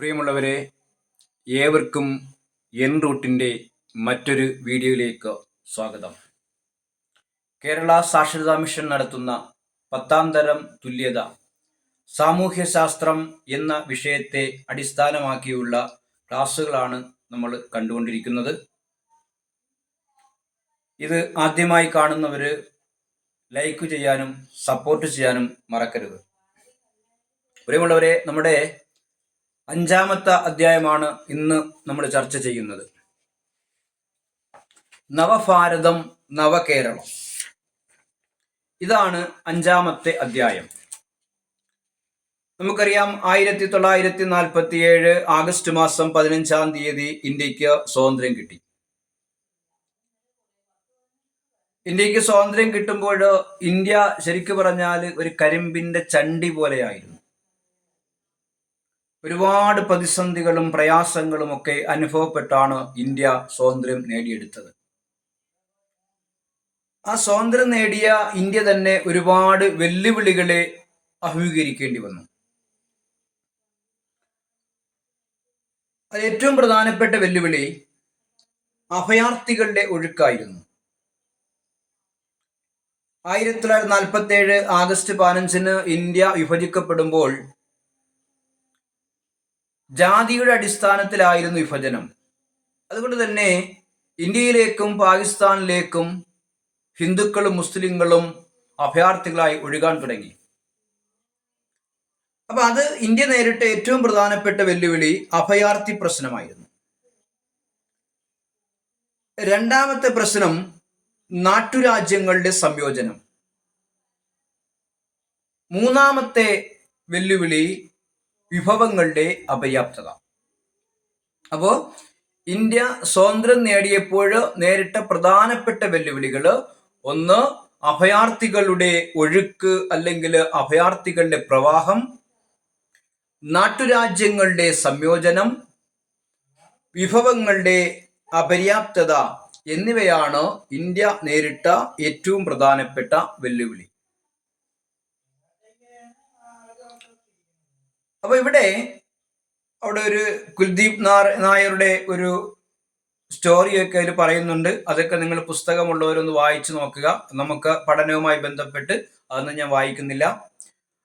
പ്രിയമുള്ളവരെ, ഏവർക്കും എൻ റൂട്ടിൻ്റെ മറ്റൊരു വീഡിയോയിലേക്ക് സ്വാഗതം. കേരള സാക്ഷരതാ മിഷൻ നടത്തുന്ന 10ാം തരം തുല്യത സാമൂഹ്യശാസ്ത്രം എന്ന വിഷയത്തെ അടിസ്ഥാനമാക്കിയുള്ള ക്ലാസ്സുകളാണ് നമ്മൾ കണ്ടുകൊണ്ടിരിക്കുന്നത്. ഇത് ആദ്യമായി കാണുന്നവർ ലൈക്ക് ചെയ്യാനും സപ്പോർട്ട് ചെയ്യാനും മറക്കരുത്. പ്രിയമുള്ളവരെ, നമ്മുടെ 5ാമത്തെ അധ്യായമാണ് ഇന്ന് നമ്മൾ ചർച്ച ചെയ്യുന്നത്. നവഭാരതം നവകേരളം, ഇതാണ് 5ാമത്തെ അധ്യായം. നമുക്കറിയാം, 1947 ആഗസ്റ്റ് മാസം 15-ാം തീയതി ഇന്ത്യക്ക് സ്വാതന്ത്ര്യം കിട്ടി. ഇന്ത്യക്ക് സ്വാതന്ത്ര്യം കിട്ടുമ്പോൾ ഇന്ത്യ ശരിക്കു പറഞ്ഞാൽ ഒരു കരിമ്പിന്റെ ചണ്ടി പോലെയായിരുന്നു. ഒരുപാട് പ്രതിസന്ധികളും പ്രയാസങ്ങളും ഒക്കെ അനുഭവപ്പെട്ടാണ് ഇന്ത്യ സ്വാതന്ത്ര്യം നേടിയെടുത്തത്. ആ സ്വാതന്ത്ര്യം നേടിയ ഇന്ത്യ തന്നെ ഒരുപാട് വെല്ലുവിളികളെ അഭിമുഖീകരിക്കേണ്ടി വന്നു. അത് ഏറ്റവും പ്രധാനപ്പെട്ട വെല്ലുവിളി അഭയാർത്ഥികളുടെ ഒഴുക്കായിരുന്നു. 1947 ആഗസ്റ്റ് 15-ന് ഇന്ത്യ വിഭജിക്കപ്പെടുമ്പോൾ ജാതിയുടെ അടിസ്ഥാനത്തിലായിരുന്നു വിഭജനം. അതുകൊണ്ട് തന്നെ ഇന്ത്യയിലേക്കും പാകിസ്ഥാനിലേക്കും ഹിന്ദുക്കളും മുസ്ലിങ്ങളും അഭയാർത്ഥികളായി ഒഴുകാൻ തുടങ്ങി. അപ്പൊ അത് ഇന്ത്യ നേരിട്ട ഏറ്റവും പ്രധാനപ്പെട്ട വെല്ലുവിളി അഭയാർത്ഥി പ്രശ്നമായിരുന്നു. രണ്ടാമത്തെ പ്രശ്നം നാട്ടുരാജ്യങ്ങളുടെ സംയോജനം. മൂന്നാമത്തെ വെല്ലുവിളി വിഭവങ്ങളുടെ അപര്യാപ്തത. അപ്പോ ഇന്ത്യ സ്വാതന്ത്ര്യം നേടിയപ്പോൾ നേരിട്ട പ്രധാനപ്പെട്ട വെല്ലുവിളികൾ, ഒന്ന് അഭയാർത്ഥികളുടെ ഒഴുക്ക് അല്ലെങ്കിൽ അഭയാർത്ഥികളുടെ പ്രവാഹം, നാട്ടുരാജ്യങ്ങളുടെ സംയോജനം, വിഭവങ്ങളുടെ അപര്യാപ്തത എന്നിവയാണ് ഇന്ത്യ നേരിട്ട ഏറ്റവും പ്രധാനപ്പെട്ട വെല്ലുവിളി. അപ്പൊ അവിടെ ഒരു കുൽദീപ് നായരുടെ ഒരു സ്റ്റോറിയൊക്കെ അതിൽ പറയുന്നുണ്ട്. അതൊക്കെ നിങ്ങൾ പുസ്തകമുള്ളവരൊന്ന് വായിച്ചു നോക്കുക. നമുക്ക് പഠനവുമായി ബന്ധപ്പെട്ട് അതൊന്നും ഞാൻ വായിക്കുന്നില്ല.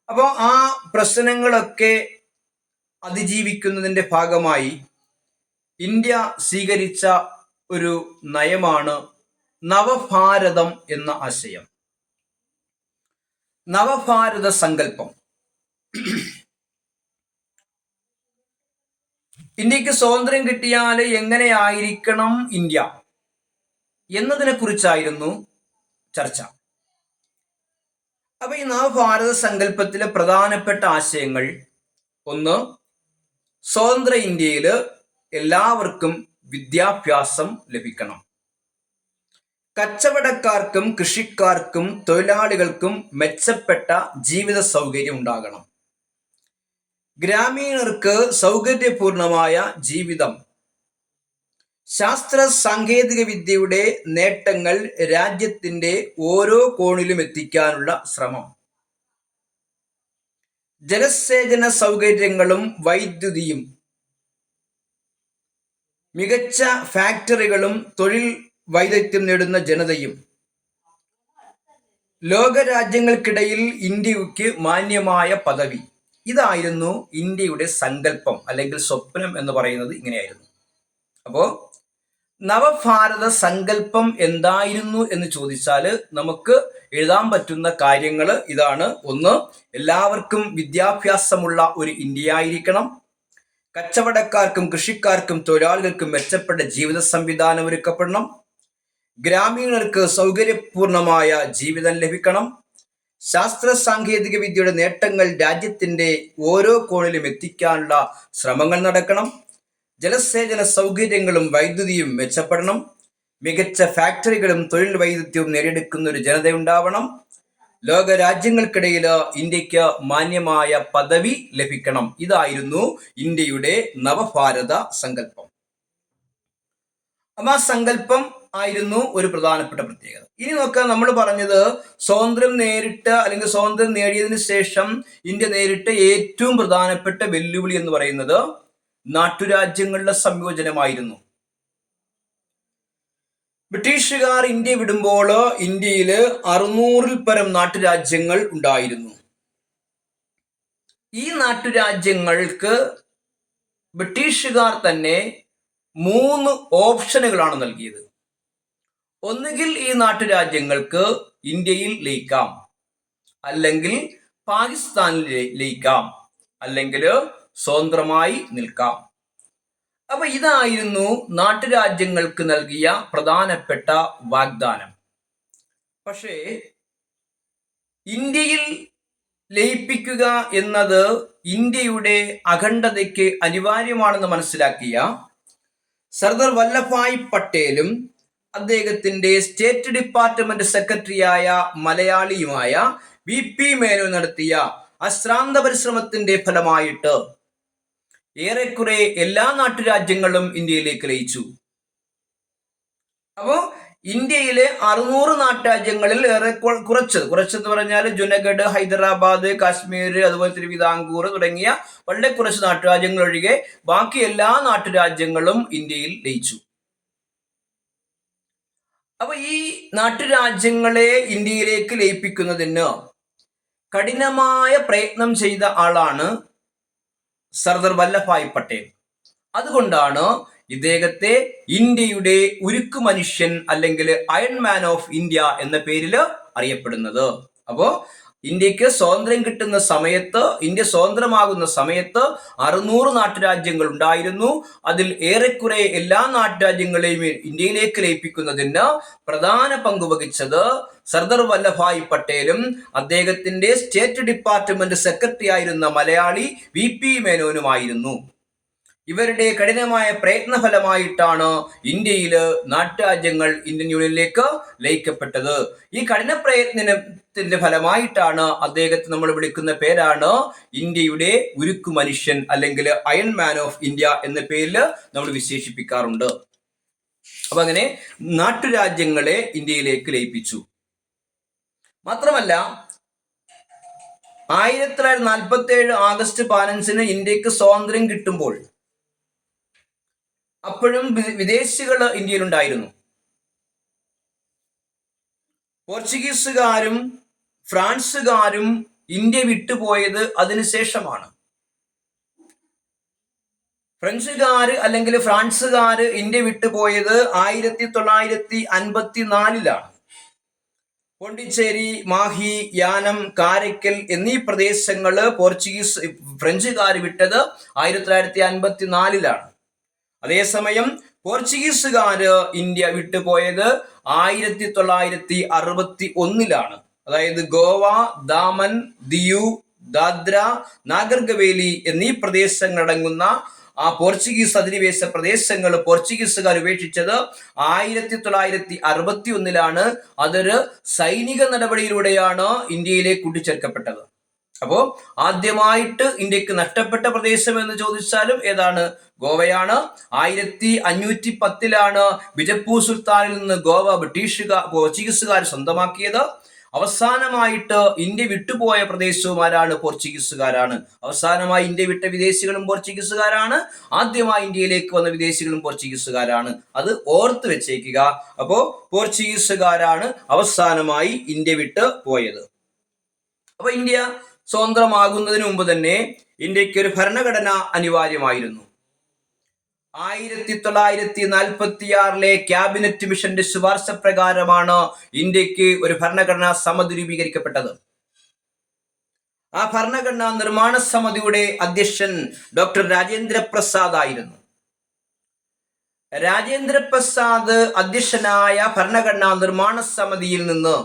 അപ്പോൾ ആ പ്രശ്നങ്ങളൊക്കെ അതിജീവിക്കുന്നതിന്റെ ഭാഗമായി ഇന്ത്യ സ്വീകരിച്ച ഒരു നയമാണ് നവഭാരതം എന്ന ആശയം. നവഭാരത സങ്കല്പം. ഇന്ത്യക്ക് സ്വാതന്ത്ര്യം കിട്ടിയാൽ എങ്ങനെയായിരിക്കണം ഇന്ത്യ എന്നതിനെ കുറിച്ചായിരുന്നു ചർച്ച. അപ്പൊ ഈ നവഭാരത സങ്കല്പത്തിലെ പ്രധാനപ്പെട്ട ആശയങ്ങൾ, ഒന്ന്, സ്വതന്ത്ര ഇന്ത്യയിൽ എല്ലാവർക്കും വിദ്യാഭ്യാസം ലഭിക്കണം. കച്ചവടക്കാർക്കും കൃഷിക്കാർക്കും തൊഴിലാളികൾക്കും മെച്ചപ്പെട്ട ജീവിത സൗകര്യം ഉണ്ടാകണം. ഗ്രാമീണർക്ക് സൗകര്യപൂർണമായ ജീവിതം. ശാസ്ത്ര സാങ്കേതിക വിദ്യയുടെ നേട്ടങ്ങൾ രാജ്യത്തിന്റെ ഓരോ കോണിലും എത്തിക്കാനുള്ള ശ്രമം. ജലസേചന സൗകര്യങ്ങളും വൈദ്യുതിയും, മികച്ച ഫാക്ടറികളും തൊഴിൽ വൈദഗ്ധ്യം നേടുന്ന ജനതയും. ലോകരാജ്യങ്ങൾക്കിടയിൽ ഇന്ത്യക്ക് മാന്യമായ പദവി. ഇതായിരുന്നു ഇന്ത്യയുടെ സങ്കല്പം അല്ലെങ്കിൽ സ്വപ്നം എന്ന് പറയുന്നത്. ഇങ്ങനെയായിരുന്നു. അപ്പോ നവഭാരത സങ്കല്പം എന്തായിരുന്നു എന്ന് ചോദിച്ചാൽ നമുക്ക് എഴുതാൻ പറ്റുന്ന കാര്യങ്ങൾ ഇതാണ്. ഒന്ന്, എല്ലാവർക്കും വിദ്യാഭ്യാസമുള്ള ഒരു ഇന്ത്യ ആയിരിക്കണം. കച്ചവടക്കാർക്കും കൃഷിക്കാർക്കും തൊഴിലാളികൾക്കും മെച്ചപ്പെട്ട ജീവിത സംവിധാനം ഒരുക്കപ്പെടണം. ഗ്രാമീണർക്ക് സൗകര്യപൂർണമായ ജീവിതം ലഭിക്കണം. ശാസ്ത്ര സാങ്കേതിക വിദ്യയുടെ നേട്ടങ്ങൾ രാജ്യത്തിന്റെ ഓരോ കോണിലും എത്തിക്കാനുള്ള ശ്രമങ്ങൾ നടക്കണം. ജലസേചന സൗകര്യങ്ങളും വൈദ്യുതിയും മെച്ചപ്പെടണം. മികച്ച ഫാക്ടറികളും തൊഴിൽ വൈദഗ്ധ്യവും നേടിയെടുക്കുന്ന ഒരു ജനതയുണ്ടാവണം. ലോക രാജ്യങ്ങൾക്കിടയിൽ ഇന്ത്യക്ക് മാന്യമായ പദവി ലഭിക്കണം. ഇതായിരുന്നു ഇന്ത്യയുടെ നവഭാരത സങ്കല്പം. ആ സങ്കല്പം ആയിരുന്നു ഒരു പ്രധാനപ്പെട്ട പ്രത്യേകത. ഇനി നോക്കാം, നമ്മൾ പറഞ്ഞത് സ്വാതന്ത്ര്യം നേടിയതിനു ശേഷം ഇന്ത്യ നേരിട്ട ഏറ്റവും പ്രധാനപ്പെട്ട വെല്ലുവിളി എന്ന് പറയുന്നത് നാട്ടുരാജ്യങ്ങളുടെ സംയോജനമായിരുന്നു. ബ്രിട്ടീഷുകാർ ഇന്ത്യ വിടുമ്പോൾ ഇന്ത്യയിൽ 600-ൽ പരം നാട്ടുരാജ്യങ്ങൾ ഉണ്ടായിരുന്നു. ഈ നാട്ടുരാജ്യങ്ങൾക്ക് ബ്രിട്ടീഷുകാർ തന്നെ 3 ഓപ്ഷനുകളാണ് നൽകിയത്. ഒന്നുകിൽ ഈ നാട്ടുരാജ്യങ്ങൾക്ക് ഇന്ത്യയിൽ ലയിക്കാം, അല്ലെങ്കിൽ പാകിസ്ഥാനിൽ ലയിക്കാം, അല്ലെങ്കിൽ സ്വതന്ത്രമായി നിൽക്കാം. അപ്പൊ ഇതായിരുന്നു നാട്ടുരാജ്യങ്ങൾക്ക് നൽകിയ പ്രധാനപ്പെട്ട വാഗ്ദാനം. പക്ഷേ ഇന്ത്യയിൽ ലയിപ്പിക്കുക എന്നത് ഇന്ത്യയുടെ അഖണ്ഡതയ്ക്ക് അനിവാര്യമാണെന്ന് മനസ്സിലാക്കിയ സർദാർ വല്ലഭായ് പട്ടേലും അദ്ദേഹത്തിന്റെ സ്റ്റേറ്റ് ഡിപ്പാർട്ട്മെന്റ് സെക്രട്ടറിയായ മലയാളിയുമായ VP മേനോൻ നടത്തിയ അശ്രാന്ത പരിശ്രമത്തിന്റെ ഫലമായിട്ട് ഏറെക്കുറെ എല്ലാ നാട്ടുരാജ്യങ്ങളും ഇന്ത്യയിലേക്ക് ലയിച്ചു. അപ്പോ ഇന്ത്യയിലെ 600 നാട്ടുരാജ്യങ്ങളിൽ ഏറെ കുറച്ചെന്ന് പറഞ്ഞാൽ ജുനഗഡ്, ഹൈദരാബാദ്, കാശ്മീർ, അതുപോലെ തിരുവിതാംകൂർ തുടങ്ങിയ വളരെ കുറച്ച് നാട്ടുരാജ്യങ്ങൾ ഒഴികെ ബാക്കി എല്ലാ നാട്ടുരാജ്യങ്ങളും ഇന്ത്യയിൽ ലയിച്ചു. അപ്പൊ ഈ നാട്ടുരാജ്യങ്ങളെ ഇന്ത്യയിലേക്ക് ലയിപ്പിക്കുന്നതിന് കഠിനമായ പ്രയത്നം ചെയ്ത ആളാണ് സർദാർ വല്ലഭായ് പട്ടേൽ. അതുകൊണ്ടാണ് ഇദ്ദേഹത്തെ ഇന്ത്യയുടെ ഉരുക്കു മനുഷ്യൻ അല്ലെങ്കിൽ അയൺ മാൻ ഓഫ് ഇന്ത്യ എന്ന പേരിൽ അറിയപ്പെടുന്നത്. അപ്പോ ഇന്ത്യക്ക് സ്വാതന്ത്ര്യം കിട്ടുന്ന സമയത്ത്, ഇന്ത്യ സ്വതന്ത്രമാകുന്ന സമയത്ത് 600 നാട്ടുരാജ്യങ്ങൾ ഉണ്ടായിരുന്നു. അതിൽ ഏറെക്കുറെ എല്ലാ നാട്ടുരാജ്യങ്ങളെയും ഇന്ത്യയിലേക്ക് ലയിപ്പിക്കുന്നതിന് പ്രധാന പങ്ക് വഹിച്ചത് സർദാർ വല്ലഭായ് പട്ടേലും അദ്ദേഹത്തിന്റെ സ്റ്റേറ്റ് ഡിപ്പാർട്ട്മെന്റ് സെക്രട്ടറി ആയിരുന്ന മലയാളി VP മേനോനുമായിരുന്നു. ഇവരുടെ കഠിനമായ പ്രയത്ന ഫലമായിട്ടാണ് ഇന്ത്യയിൽ നാട്ടുരാജ്യങ്ങൾ ഇന്ത്യൻ യൂണിയനിലേക്ക് ലയിക്കപ്പെട്ടത്. ഈ കഠിന പ്രയത്നത്തിന്റെ ഫലമായിട്ടാണ് അദ്ദേഹത്തെ നമ്മൾ വിളിക്കുന്ന പേരാണ് ഇന്ത്യയുടെ ഉരുക്കു മനുഷ്യൻ അല്ലെങ്കിൽ അയൺ മാൻ ഓഫ് ഇന്ത്യ എന്ന പേരിൽ നമ്മൾ വിശേഷിപ്പിക്കാറുണ്ട്. അപ്പൊ അങ്ങനെ നാട്ടുരാജ്യങ്ങളെ ഇന്ത്യയിലേക്ക് ലയിപ്പിച്ചു. മാത്രമല്ല 1947 ആഗസ്റ്റ് 15 ഇന്ത്യക്ക് സ്വാതന്ത്ര്യം കിട്ടുമ്പോൾ അപ്പോഴും വിദേശികൾ ഇന്ത്യയിലുണ്ടായിരുന്നു. പോർച്ചുഗീസുകാരും ഫ്രാൻസുകാരും ഇന്ത്യ വിട്ടുപോയത് അതിനുശേഷമാണ്. ഫ്രഞ്ചുകാര് അല്ലെങ്കിൽ ഫ്രാൻസുകാര് ഇന്ത്യ വിട്ടുപോയത് 1954-ലാണ്. പോണ്ടിച്ചേരി, മാഹി, യാനം, കാരയ്ക്കൽ എന്നീ പ്രദേശങ്ങള് ഫ്രഞ്ചുകാർ വിട്ടത് 1954-ലാണ്. അതേസമയം പോർച്ചുഗീസുകാര് ഇന്ത്യ വിട്ടുപോയത് 1961-ലാണ്. അതായത് ഗോവ, ദാമൻ, ദിയു, ദാദ്ര, നാഗർ ഹവേലി എന്നീ പ്രദേശങ്ങളടങ്ങുന്ന ആ പോർച്ചുഗീസ് അധിനിവേശ പ്രദേശങ്ങൾ പോർച്ചുഗീസുകാർ ഉപേക്ഷിച്ചത് 1961-ലാണ്. അതൊരു സൈനിക നടപടിയിലൂടെയാണ് ഇന്ത്യയിലേക്ക് കൂട്ടിച്ചേർക്കപ്പെട്ടത്. അപ്പോ ആദ്യമായിട്ട് ഇന്ത്യക്ക് നഷ്ടപ്പെട്ട പ്രദേശം എന്ന് ചോദിച്ചാലും ഏതാണ്? ഗോവയാണ്. 1510-ലാണ് ബിജപ്പൂർ സുൽത്താനിൽ നിന്ന് ഗോവ പോർച്ചുഗീസുകാർ സ്വന്തമാക്കിയത്. അവസാനമായിട്ട് ഇന്ത്യ വിട്ടുപോയ പ്രദേശവും ആരാണ്? പോർച്ചുഗീസുകാരാണ്. അവസാനമായി ഇന്ത്യ വിട്ട വിദേശികളും പോർച്ചുഗീസുകാരാണ്. ആദ്യമായി ഇന്ത്യയിലേക്ക് വന്ന വിദേശികളും പോർച്ചുഗീസുകാരാണ്. അത് ഓർത്ത് വെച്ചേക്കുക. അപ്പോ പോർച്ചുഗീസുകാരാണ് അവസാനമായി ഇന്ത്യ വിട്ട് പോയത്. അപ്പൊ ഇന്ത്യ സ്വതന്ത്രമാകുന്നതിന് മുമ്പ് തന്നെ ഇന്ത്യക്ക് ഒരു ഭരണഘടന അനിവാര്യമായിരുന്നു. 1946-ലെ ക്യാബിനറ്റ് മിഷന്റെ ശുപാർശ പ്രകാരമാണ് ഇന്ത്യക്ക് ഒരു ഭരണഘടനാ സമിതി രൂപീകരിക്കപ്പെട്ടത്. ആ ഭരണഘടനാ നിർമ്മാണ സമിതിയുടെ അധ്യക്ഷൻ ഡോക്ടർ രാജേന്ദ്ര പ്രസാദ് ആയിരുന്നു. രാജേന്ദ്ര പ്രസാദ് അധ്യക്ഷനായ ഭരണഘടനാ നിർമ്മാണ സമിതിയിൽ നിന്ന്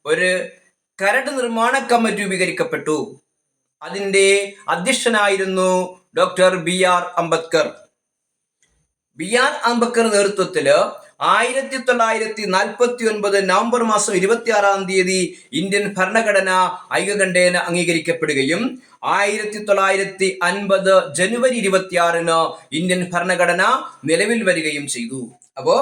ഒരു കരട് നിർമ്മാണ കമ്മിറ്റി രൂപീകരിക്കപ്പെട്ടു. അതിന്റെ അധ്യക്ഷനായിരുന്നു doctor BR Ambedkar. BR Ambedkar നേതൃത്വത്തില് 1949 നവംബർ മാസം 26 ഇന്ത്യൻ ഭരണഘടന ഐകകണ്ഠേന അംഗീകരിക്കപ്പെടുകയും 1950 ജനുവരി 26 ഇന്ത്യൻ ഭരണഘടന നിലവിൽ വരികയും ചെയ്തു. അപ്പോ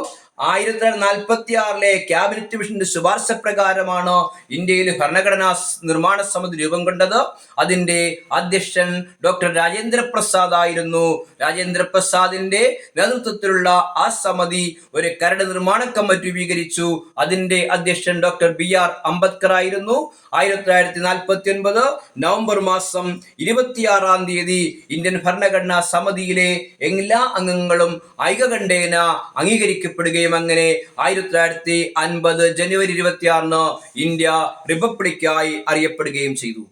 1946 ക്യാബിനറ്റ് മിഷന്റെ ശുപാർശ പ്രകാരമാണ് ഇന്ത്യയിൽ ഭരണഘടനാ നിർമ്മാണ സമിതി രൂപം കൊണ്ടത്. അതിന്റെ അധ്യക്ഷൻ ഡോക്ടർ രാജേന്ദ്ര പ്രസാദ് ആയിരുന്നു. രാജേന്ദ്ര പ്രസാദിന്റെ നേതൃത്വത്തിലുള്ള ആ സമിതി ഒരു കരട് നിർമ്മാണ കമ്മിറ്റി രൂപീകരിച്ചു. അതിന്റെ അധ്യക്ഷൻ ഡോക്ടർ BR അംബേദ്കർ ആയിരുന്നു. 1949 നവംബർ മാസം 26-ാം തീയതി ഇന്ത്യൻ ഭരണഘടനാ സമിതിയിലെ എല്ലാ അംഗങ്ങളും ഐകകണ്ഠേന അംഗീകരിക്കപ്പെടുകയും അങ്ങനെ 1950 ജനുവരി 26-ന് ഇന്ത്യ റിപ്പബ്ലിക്കായി അറിയപ്പെടുകയും ചെയ്തു.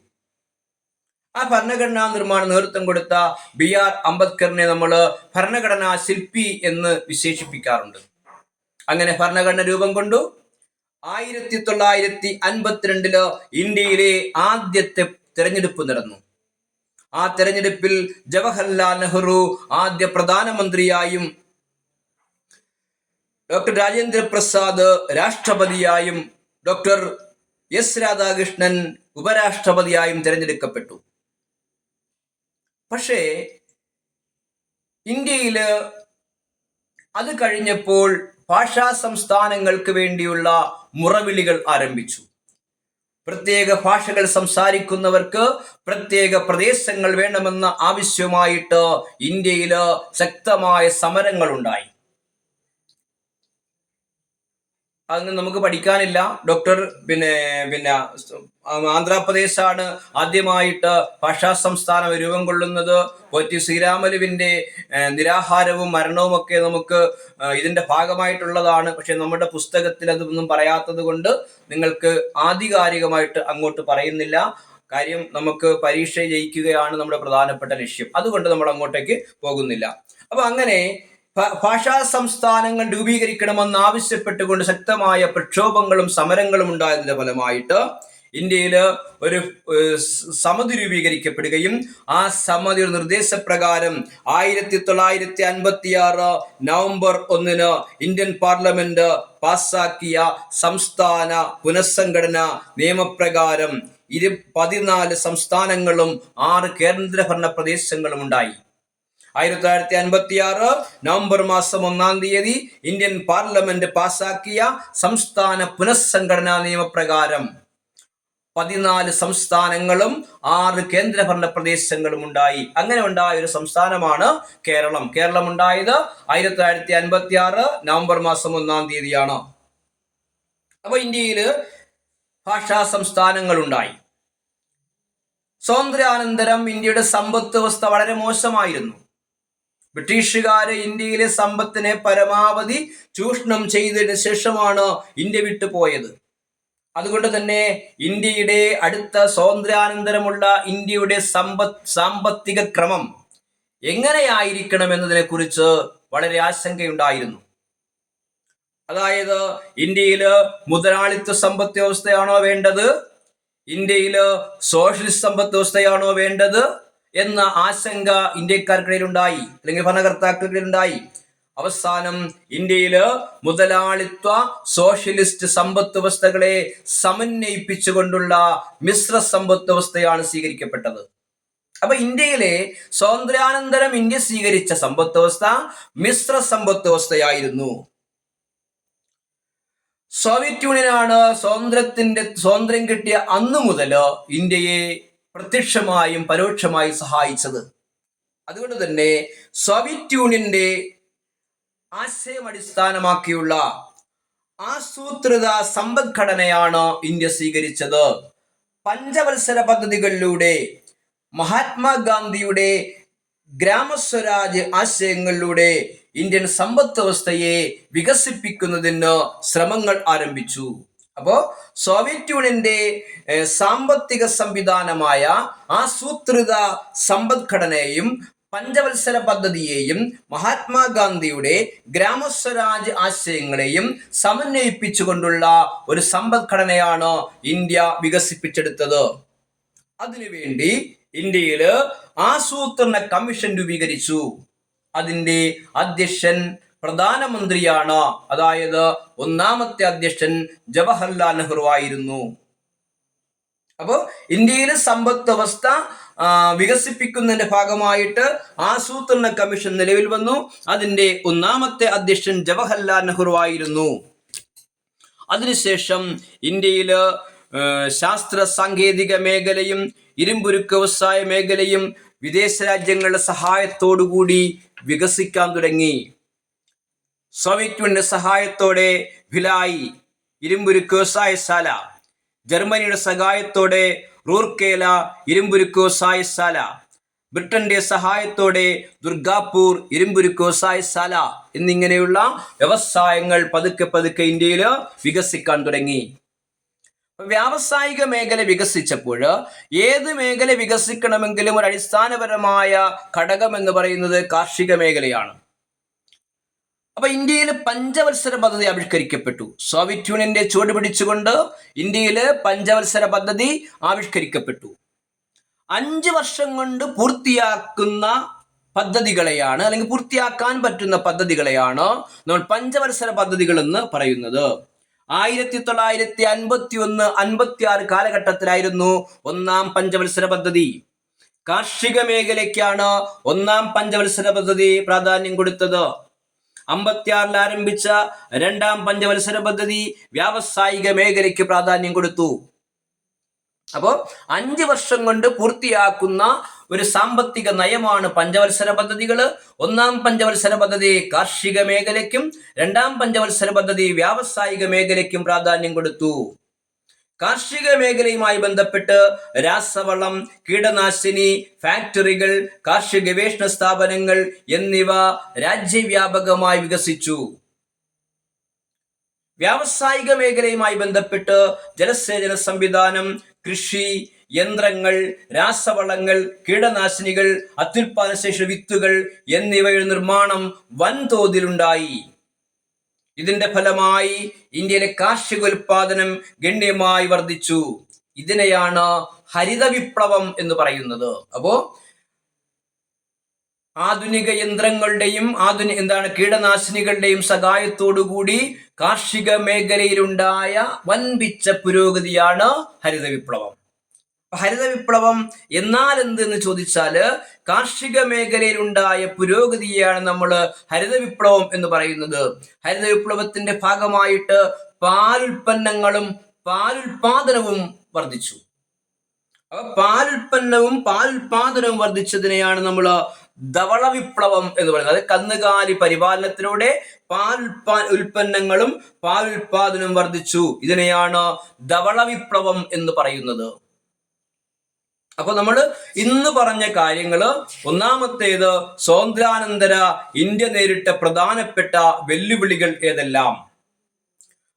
ആ ഭരണഘടനാ നിർമ്മാണ നേതൃത്വം കൊടുത്ത BR അംബേദ്കറിനെ നമ്മൾ ഭരണഘടനാ ശില്പി എന്ന് വിശേഷിപ്പിക്കാറുണ്ട്. അങ്ങനെ ഭരണഘടന രൂപം കൊണ്ടു. 1952 ഇന്ത്യയിലെ ആദ്യത്തെ തെരഞ്ഞെടുപ്പ് നടന്നു. ആ തെരഞ്ഞെടുപ്പിൽ ജവഹർലാൽ നെഹ്റു ആദ്യ പ്രധാനമന്ത്രിയായും ഡോക്ടർ രാജേന്ദ്ര പ്രസാദ് രാഷ്ട്രപതിയായും ഡോക്ടർ S രാധാകൃഷ്ണൻ ഉപരാഷ്ട്രപതിയായും തിരഞ്ഞെടുക്കപ്പെട്ടു. പക്ഷേ ഇന്ത്യയില് അത് കഴിഞ്ഞപ്പോൾ ഭാഷാ സംസ്ഥാനങ്ങൾക്ക് വേണ്ടിയുള്ള മുറവിളികൾ ആരംഭിച്ചു. പ്രത്യേക ഭാഷകൾ സംസാരിക്കുന്നവർക്ക് പ്രത്യേക പ്രദേശങ്ങൾ വേണമെന്ന ആവശ്യമായിട്ട് ഇന്ത്യയില് ശക്തമായ സമരങ്ങൾ ഉണ്ടായി. അതൊന്നും നമുക്ക് പഠിക്കാനില്ല. ഡോക്ടർ ആന്ധ്രാപ്രദേശാണ് ആദ്യമായിട്ട് ഭാഷാ സംസ്ഥാനം രൂപം കൊള്ളുന്നത്. പോറ്റി ശ്രീരാമലുവിന്റെ നിരാഹാരവും മരണവും ഒക്കെ നമുക്ക് ഇതിന്റെ ഭാഗമായിട്ടുള്ളതാണ്. പക്ഷെ നമ്മുടെ പുസ്തകത്തിൽ അതൊന്നും പറയാത്തത് കൊണ്ട് നിങ്ങൾക്ക് ആധികാരികമായിട്ട് അങ്ങോട്ട് പറയുന്നില്ല. കാര്യം നമുക്ക് പരീക്ഷ ജയിക്കുകയാണ് നമ്മുടെ പ്രധാനപ്പെട്ട ലക്ഷ്യം. അതുകൊണ്ട് നമ്മൾ അങ്ങോട്ടേക്ക് പോകുന്നില്ല. അപ്പൊ അങ്ങനെ ഭാഷാ സംസ്ഥാനങ്ങൾ രൂപീകരിക്കണമെന്ന് ആവശ്യപ്പെട്ടുകൊണ്ട് ശക്തമായ പ്രക്ഷോഭങ്ങളും സമരങ്ങളും ഉണ്ടായതിന്റെ ഫലമായിട്ട് ഇന്ത്യയില് ഒരു സമിതി രൂപീകരിക്കപ്പെടുകയും ആ സമിതിയുടെ നിർദ്ദേശപ്രകാരം 1956 നവംബർ 1 ഇന്ത്യൻ പാർലമെന്റ് പാസാക്കിയ സംസ്ഥാന പുനഃസംഘടന നിയമപ്രകാരം 14 സംസ്ഥാനങ്ങളും 6 കേന്ദ്രഭരണ പ്രദേശങ്ങളും ഉണ്ടായി. 1956 നവംബർ മാസം 1-ാം തീയതി ഇന്ത്യൻ പാർലമെന്റ് പാസാക്കിയ സംസ്ഥാന പുനഃസംഘടനാ നിയമപ്രകാരം 14 സംസ്ഥാനങ്ങളും 6 കേന്ദ്രഭരണ പ്രദേശങ്ങളും ഉണ്ടായി. അങ്ങനെ ഉണ്ടായ ഒരു സംസ്ഥാനമാണ് കേരളം. കേരളം ഉണ്ടായത് 1956 നവംബർ മാസം 1-ാം തീയതിയാണ്. അപ്പൊ ഇന്ത്യയിൽ ഭാഷാ സംസ്ഥാനങ്ങൾ ഉണ്ടായി. സ്വാതന്ത്ര്യാനന്തരം ഇന്ത്യയുടെ സമ്പദ് വ്യവസ്ഥ വളരെ മോശമായിരുന്നു. ബ്രിട്ടീഷുകാര് ഇന്ത്യയിലെ സമ്പത്തിനെ പരമാവധി ചൂഷണം ചെയ്തതിനു ശേഷമാണ് ഇന്ത്യ വിട്ടുപോയത്. അതുകൊണ്ട് തന്നെ ഇന്ത്യയുടെ അടുത്ത സ്വാതന്ത്ര്യാനന്തരമുള്ള ഇന്ത്യയുടെ സാമ്പത്തിക ക്രമം എങ്ങനെയായിരിക്കണം എന്നതിനെ കുറിച്ച് വളരെ ആശങ്കയുണ്ടായിരുന്നു. അതായത് ഇന്ത്യയില് മുതലാളിത്ത സമ്പദ് വ്യവസ്ഥയാണോ വേണ്ടത്, ഇന്ത്യയില് സോഷ്യലിസ്റ്റ് സമ്പദ് വ്യവസ്ഥയാണോ വേണ്ടത് എന്ന ആശങ്ക ഇന്ത്യക്കാർക്കിടയിലുണ്ടായി, അല്ലെങ്കിൽ ഭരണകർത്താക്കൾക്കിടയിലുണ്ടായി. അവസാനം ഇന്ത്യയില് മുതലാളിത്വ സോഷ്യലിസ്റ്റ് സമ്പദ് വ്യവസ്ഥകളെ സമന്വയിപ്പിച്ചുകൊണ്ടുള്ള മിശ്ര സമ്പദ് വ്യവസ്ഥയാണ് സ്വീകരിക്കപ്പെട്ടത്. അപ്പൊ ഇന്ത്യയിലെ സ്വാതന്ത്ര്യാനന്തരം ഇന്ത്യ സ്വീകരിച്ച സമ്പദ് വ്യവസ്ഥ മിശ്ര സമ്പദ് വ്യവസ്ഥയായിരുന്നു. സോവിയറ്റ് യൂണിയനാണ് സ്വാതന്ത്ര്യം കിട്ടിയ അന്നു മുതൽ ഇന്ത്യയെ പ്രത്യക്ഷമായും പരോക്ഷമായും സഹായിച്ചത്. അതുകൊണ്ട് തന്നെ സോവിയറ്റ് യൂണിയന്റെ ആശയം അടിസ്ഥാനമാക്കിയുള്ള ആസൂത്രിത സമ്പദ്ഘടനയാണ് ഇന്ത്യ സ്വീകരിച്ചത്. പഞ്ചവത്സര പദ്ധതികളിലൂടെ മഹാത്മാഗാന്ധിയുടെ ഗ്രാമസ്വരാജ് ആശയങ്ങളിലൂടെ ഇന്ത്യൻ സമ്പദ് വ്യവസ്ഥയെ വികസിപ്പിക്കുന്നതിന് ശ്രമങ്ങൾ ആരംഭിച്ചു. അപ്പോ സോവിയറ്റ് യൂണിയന്റെ സാമ്പത്തിക സംവിധാനമായ ആസൂത്രിത സമ്പദ്ഘടനയെയും പഞ്ചവത്സര പദ്ധതിയെയും മഹാത്മാഗാന്ധിയുടെ ഗ്രാമസ്വരാജ് ആശയങ്ങളെയും സമന്വയിപ്പിച്ചുകൊണ്ടുള്ള ഒരു സമ്പദ്ഘടനയാണ് ഇന്ത്യ വികസിപ്പിച്ചെടുത്തത്. അതിനുവേണ്ടി ഇന്ത്യയില് ആസൂത്രണ കമ്മീഷൻ രൂപീകരിച്ചു. അതിന്റെ അധ്യക്ഷൻ പ്രധാനമന്ത്രിയാണ്. അതായത് 1-ാമത്തെ അധ്യക്ഷൻ ജവഹർലാൽ നെഹ്റു ആയിരുന്നു. അപ്പോൾ ഇന്ത്യയിലെ സമ്പദ് വ്യവസ്ഥ വികസിപ്പിക്കുന്നതിന്റെ ഭാഗമായിട്ട് ആസൂത്രണ കമ്മീഷൻ നിലവിൽ വന്നു. അതിന്റെ ഒന്നാമത്തെ അധ്യക്ഷൻ ജവഹർലാൽ നെഹ്റു ആയിരുന്നു. അതിനുശേഷം ഇന്ത്യയിൽ ശാസ്ത്ര സാങ്കേതിക മേഖലയും ഇരുമ്പുരുക്ക് വ്യവസായ മേഖലയും വിദേശ രാജ്യങ്ങളുടെ സഹായത്തോടുകൂടി വികസിക്കാൻ തുടങ്ങി. സോവിയറ്റ് യൂണിയന്റെ സഹായത്തോടെ ഭിലായി ഇരുമ്പുരുക്ക് വ്യവസായശാല, ജർമ്മനിയുടെ സഹായത്തോടെ റൂർക്കേല ഇരുമ്പുരുക്ക് വ്യവസായശാല, ബ്രിട്ടന്റെ സഹായത്തോടെ ദുർഗാപൂർ ഇരുമ്പുരുക്ക് വ്യവസായശാല എന്നിങ്ങനെയുള്ള വ്യവസായങ്ങൾ പതുക്കെ ഇന്ത്യയിൽ വികസിക്കാൻ തുടങ്ങി. വ്യാവസായിക മേഖല വികസിച്ചപ്പോൾ ഏത് മേഖല വികസിക്കണമെങ്കിലും ഒരു അടിസ്ഥാനപരമായ ഘടകം എന്ന് പറയുന്നത് കാർഷിക മേഖലയാണ്. അപ്പൊ ഇന്ത്യയിൽ പഞ്ചവത്സര പദ്ധതി ആവിഷ്കരിക്കപ്പെട്ടു. സോവിയറ്റ് യൂണിയന്റെ ചുവട് പിടിച്ചുകൊണ്ട് ഇന്ത്യയിൽ പഞ്ചവത്സര പദ്ധതി ആവിഷ്കരിക്കപ്പെട്ടു. 5 വർഷം കൊണ്ട് പൂർത്തിയാക്കുന്ന പദ്ധതികളെയാണ്, അല്ലെങ്കിൽ പൂർത്തിയാക്കാൻ പറ്റുന്ന പദ്ധതികളെയാണ് നമ്മൾ പഞ്ചവത്സര പദ്ധതികൾ എന്ന് പറയുന്നത്. 1951-56 കാലഘട്ടത്തിലായിരുന്നു ഒന്നാം പഞ്ചവത്സര പദ്ധതി. കാർഷിക മേഖലയ്ക്കാണ് ഒന്നാം പഞ്ചവത്സര പദ്ധതി പ്രാധാന്യം കൊടുത്തത്. 56 ആരംഭിച്ച രണ്ടാം പഞ്ചവത്സര പദ്ധതി വ്യാവസായിക മേഖലയ്ക്ക് പ്രാധാന്യം കൊടുത്തു. അപ്പോൾ 5 വർഷം കൊണ്ട് പൂർത്തിയാക്കുന്ന ഒരു സാമ്പത്തിക നയമാണ് പഞ്ചവത്സര പദ്ധതികൾ. ഒന്നാം പഞ്ചവത്സര പദ്ധതി കാർഷിക മേഖലയ്ക്കും രണ്ടാം പഞ്ചവത്സര പദ്ധതി വ്യാവസായിക മേഖലയ്ക്കും പ്രാധാന്യം കൊടുത്തു. കാർഷിക മേഖലയുമായി ബന്ധപ്പെട്ട് രാസവളം, കീടനാശിനി ഫാക്ടറികൾ, കാർഷിക ഗവേഷണ സ്ഥാപനങ്ങൾ എന്നിവ രാജ്യവ്യാപകമായി വികസിച്ചു. വ്യാവസായിക മേഖലയുമായി ബന്ധപ്പെട്ട് ജലസേചന സംവിധാനം, കൃഷി യന്ത്രങ്ങൾ, രാസവളങ്ങൾ, കീടനാശിനികൾ, അത്യുൽപാദനശേഷി വിത്തുകൾ എന്നിവയുടെ നിർമ്മാണം വൻതോതിലുണ്ടായി. ഇതിന്റെ ഫലമായി ഇന്ത്യയിലെ കാർഷിക ഉൽപാദനം ഗണ്യമായി വർദ്ധിച്ചു. ഇതിനെയാണ് ഹരിത വിപ്ലവം എന്ന് പറയുന്നത്. അപ്പോ ആധുനിക യന്ത്രങ്ങളുടെയും കീടനാശിനികളുടെയും സഹായത്തോടുകൂടി കാർഷിക മേഖലയിലുണ്ടായ വൻപിച്ച പുരോഗതിയാണ് ഹരിത വിപ്ലവം. ഹരിത വിപ്ലവം എന്നാൽ എന്തെന്ന് ചോദിച്ചാല് കാർഷിക മേഖലയിലുണ്ടായ പുരോഗതിയാണ് നമ്മൾ ഹരിത വിപ്ലവം എന്ന് പറയുന്നത്. ഹരിത വിപ്ലവത്തിന്റെ ഭാഗമായിട്ട് പാലുൽപ്പന്നങ്ങളും പാലുൽപാദനവും വർദ്ധിച്ചു. അപ്പൊ പാലുൽപാദനവും വർദ്ധിച്ചതിനെയാണ് നമ്മൾ ധവള വിപ്ലവം എന്ന് പറയുന്നത്. അത് കന്നുകാലി പരിപാലനത്തിലൂടെ ഉൽപ്പന്നങ്ങളും പാലുൽപാദനവും വർദ്ധിച്ചു. ഇതിനെയാണ് ധവള വിപ്ലവം എന്ന് പറയുന്നത്. അപ്പൊ നമ്മൾ ഇന്ന് പറഞ്ഞ കാര്യങ്ങള്, ഒന്നാമത്തേത് സ്വാതന്ത്ര്യാനന്തര ഇന്ത്യ നേരിട്ട പ്രധാനപ്പെട്ട വെല്ലുവിളികൾ ഏതെല്ലാം,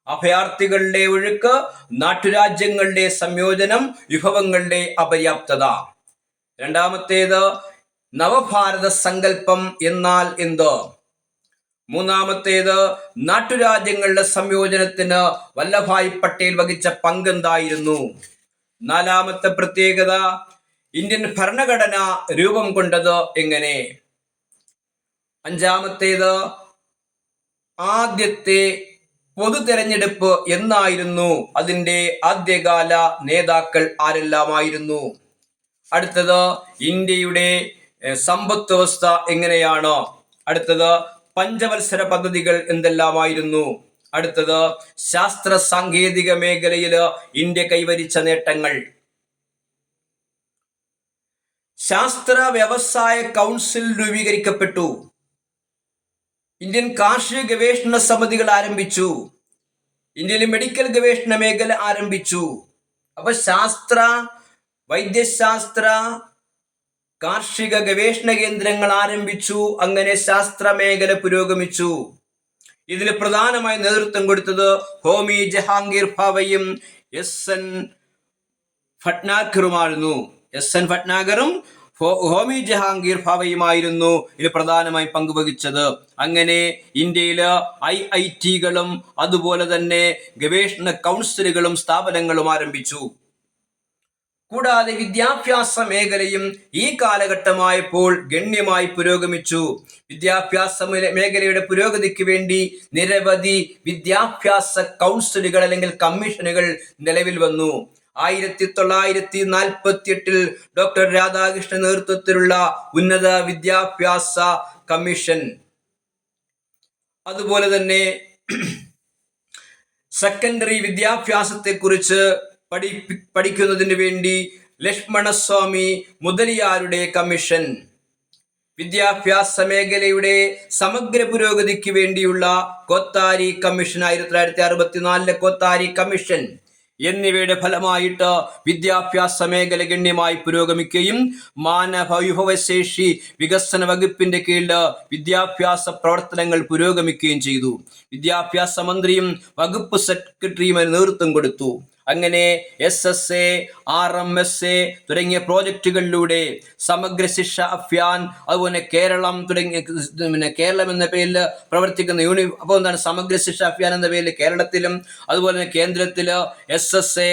അഭയാർത്ഥികളുടെ ഒഴുക്ക്, നാട്ടുരാജ്യങ്ങളുടെ സംയോജനം, വിഭവങ്ങളുടെ അപര്യാപ്തത. രണ്ടാമത്തേത് നവഭാരത സങ്കല്പം എന്നാൽ എന്ത്. മൂന്നാമത്തേത് നാട്ടുരാജ്യങ്ങളുടെ സംയോജനത്തിന് വല്ലഭായ് പട്ടേൽ വഹിച്ച പങ്കെന്തായിരുന്നു. നാലാമത്തെ പ്രത്യേകത ഇന്ത്യൻ ഭരണഘടന രൂപം കൊണ്ടത് എങ്ങനെ. അഞ്ചാമത്തേത് ആദ്യത്തെ പൊതു തെരഞ്ഞെടുപ്പ് എന്നായിരുന്നു, അതിൻ്റെ ആദ്യകാല നേതാക്കൾ ആരെല്ലാമായിരുന്നു. അടുത്തത് ഇന്ത്യയുടെ സമ്പദ് വ്യവസ്ഥ എങ്ങനെയാണ്. അടുത്തത് പഞ്ചവത്സര പദ്ധതികൾ എന്തെല്ലാമായിരുന്നു. അടുത്തത് ശാസ്ത്ര സാങ്കേതിക മേഖലയിൽ ഇന്ത്യ കൈവരിച്ച നേട്ടങ്ങൾ. ശാസ്ത്ര വ്യവസായ കൗൺസിൽ രൂപീകരിക്കപ്പെട്ടു. ഇന്ത്യൻ കാർഷിക ഗവേഷണ സമിതികൾ ആരംഭിച്ചു. ഇന്ത്യയിലെ മെഡിക്കൽ ഗവേഷണ മേഖല ആരംഭിച്ചു. അപ്പൊ ശാസ്ത്ര, വൈദ്യശാസ്ത്ര, കാർഷിക ഗവേഷണ കേന്ദ്രങ്ങൾ ആരംഭിച്ചു. അങ്ങനെ ശാസ്ത്ര മേഖല പുരോഗമിച്ചു. ഇതിന് പ്രധാനമായി നേതൃത്വം കൊടുത്തത് ഹോമി ജഹാംഗീർ ഭാവയും എസ്.എൻ. ഭട്നാഗറുമായിരുന്നു. എസ്.എൻ. ഭട്നാഗറും ഹോമി ജഹാംഗീർ ഭാവയുമായിരുന്നു ഇതിന് പ്രധാനമായി പങ്കുവഹിച്ചത്. അങ്ങനെ ഇന്ത്യയിൽ IIT-കളും അതുപോലെ തന്നെ ഗവേഷണ കൗൺസിലുകളും സ്ഥാപനങ്ങളും ആരംഭിച്ചു. കൂടാതെ വിദ്യാഭ്യാസ മേഖലയും ഈ കാലഘട്ടമായപ്പോൾ ഗണ്യമായി പുരോഗമിച്ചു. വിദ്യാഭ്യാസ മേഖലയുടെ പുരോഗതിക്ക് വേണ്ടി നിരവധി വിദ്യാഭ്യാസ കൗൺസിലുകൾ അല്ലെങ്കിൽ കമ്മീഷനുകൾ നിലവിൽ വന്നു. 1948 ഡോക്ടർ രാധാകൃഷ്ണൻ നേതൃത്വത്തിലുള്ള ഉന്നത വിദ്യാഭ്യാസ കമ്മീഷൻ, അതുപോലെ തന്നെ സെക്കൻഡറി വിദ്യാഭ്യാസത്തെക്കുറിച്ച് പഠിക്കുന്നതിന് വേണ്ടി ലക്ഷ്മണസ്വാമി മുതലിയാരുടെ കമ്മീഷൻ, വിദ്യാഭ്യാസ മേഖലയുടെ സമഗ്ര പുരോഗതിക്ക് വേണ്ടിയുള്ള കോത്താരി കമ്മീഷൻ, 1964 കോത്താരി കമ്മീഷൻ എന്നിവയുടെ ഫലമായിട്ട് വിദ്യാഭ്യാസ മേഖല ഗണ്യമായി പുരോഗമിക്കുകയും മാനവ വിഭവശേഷി വികസന വകുപ്പിന്റെ കീഴിൽ വിദ്യാഭ്യാസ പ്രവർത്തനങ്ങൾ പുരോഗമിക്കുകയും ചെയ്തു. വിദ്യാഭ്യാസ മന്ത്രിയും വകുപ്പ് സെക്രട്ടറിയും നേതൃത്വം കൊടുത്തു. അങ്ങനെ SSA, RMSA തുടങ്ങിയ പ്രോജക്റ്റുകളിലൂടെ സമഗ്ര ശിക്ഷ അഭിയാൻ, അതുപോലെ കേരളം തുടങ്ങിയ കേരളം എന്ന പേരിൽ പ്രവർത്തിക്കുന്ന അപ്പോൾ എന്താണ് സമഗ്ര ശിക്ഷ അഭിയാൻ എന്ന പേരിൽ കേരളത്തിലും, അതുപോലെ തന്നെ കേന്ദ്രത്തില് SSA,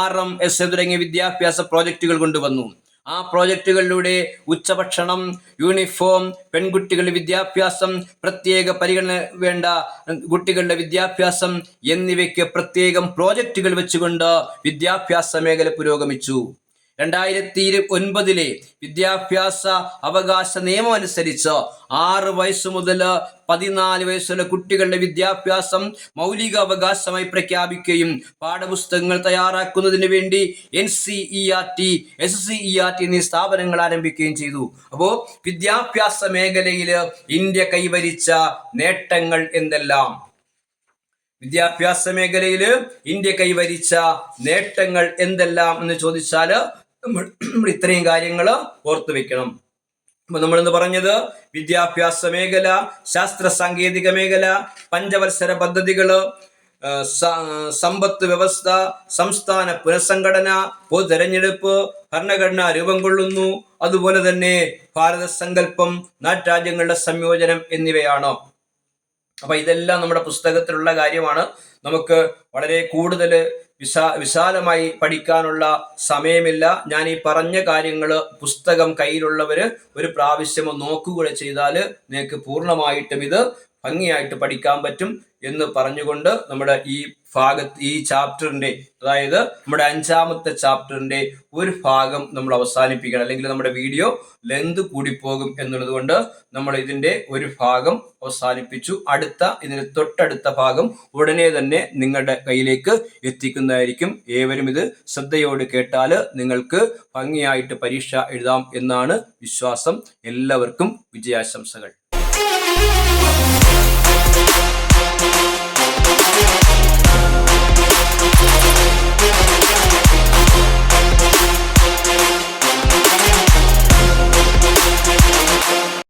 RMSA തുടങ്ങിയ വിദ്യാഭ്യാസ പ്രോജക്റ്റുകൾ കൊണ്ടുവന്നു. ആ പ്രോജക്റ്റുകളിലൂടെ ഉച്ചഭക്ഷണം, യൂണിഫോം, പെൺകുട്ടികളുടെ വിദ്യാഭ്യാസം, പ്രത്യേക പരിഗണന വേണ്ട കുട്ടികളുടെ വിദ്യാഭ്യാസം എന്നിവയ്ക്ക് പ്രത്യേകം പ്രോജക്റ്റുകൾ വെച്ചുകൊണ്ട് വിദ്യാഭ്യാസ മേഖല പുരോഗമിച്ചു. 2009 വിദ്യാഭ്യാസ അവകാശ നിയമം അനുസരിച്ച് 6 വയസ്സ് മുതൽ 14 വയസ്സുള്ള കുട്ടികളുടെ വിദ്യാഭ്യാസം മൗലിക അവകാശമായി പ്രഖ്യാപിക്കുകയും പാഠപുസ്തകങ്ങൾ തയ്യാറാക്കുന്നതിന് വേണ്ടി NCERT, SCERT എന്നീ സ്ഥാപനങ്ങൾ ആരംഭിക്കുകയും ചെയ്തു. അപ്പോൾ വിദ്യാഭ്യാസ മേഖലയിൽ ഇന്ത്യ കൈവരിച്ച നേട്ടങ്ങൾ എന്തെല്ലാം? വിദ്യാഭ്യാസ മേഖലയിൽ ഇന്ത്യ കൈവരിച്ച നേട്ടങ്ങൾ എന്തെല്ലാം എന്ന് ചോദിച്ചാൽ നമ്മൾ ഇത്രയും കാര്യങ്ങൾ ഓർത്തു വെക്കണം. അപ്പൊ നമ്മളെന്ന് പറഞ്ഞത് വിദ്യാഭ്യാസ മേഖല, ശാസ്ത്ര സാങ്കേതിക മേഖല, പഞ്ചവത്സര പദ്ധതികള്, സമ്പത്ത് വ്യവസ്ഥ, സംസ്ഥാന പുനഃസംഘടന, പൊതു തെരഞ്ഞെടുപ്പ്, ഭരണഘടന രൂപം കൊള്ളുന്നു, അതുപോലെ തന്നെ ഭാരത സങ്കല്പം, നാട്ടുരാജ്യങ്ങളുടെ സംയോജനം എന്നിവയാണ്. അപ്പൊ ഇതെല്ലാം നമ്മുടെ പുസ്തകത്തിലുള്ള കാര്യമാണ്. നമുക്ക് വളരെ കൂടുതൽ വിശാലമായി പഠിക്കാനുള്ള സമയമില്ല. ഞാൻ ഈ പറഞ്ഞ കാര്യങ്ങൾ പുസ്തകം കയ്യിലുള്ളവര് ഒരു പ്രാവശ്യം നോക്കുകകൂടെ ചെയ്താൽ നിങ്ങൾക്ക് പൂർണ്ണമായിട്ടും ഇത് ഭംഗിയായിട്ട് പഠിക്കാൻ പറ്റും എന്ന് പറഞ്ഞുകൊണ്ട് നമ്മുടെ ഈ ചാപ്റ്ററിന്റെ, അതായത് നമ്മുടെ 5ാമത്തെ ചാപ്റ്ററിന്റെ ഒരു ഭാഗം നമ്മൾ അവസാനിപ്പിക്കണം. അല്ലെങ്കിൽ നമ്മുടെ വീഡിയോ ലെന്ത് കൂടിപ്പോകും എന്നുള്ളത് കൊണ്ട് നമ്മൾ ഇതിന്റെ ഒരു ഭാഗം അവസാനിപ്പിച്ചു. ഇതിന് തൊട്ടടുത്ത ഭാഗം ഉടനെ തന്നെ നിങ്ങളുടെ കയ്യിലേക്ക് എത്തിക്കുന്നതായിരിക്കും. ഏവരും ഇത് ശ്രദ്ധയോട് കേട്ടാൽ നിങ്ങൾക്ക് ഭംഗിയായിട്ട് പരീക്ഷ എഴുതാം എന്നാണ് വിശ്വാസം. എല്ലാവർക്കും വിജയാശംസകൾ.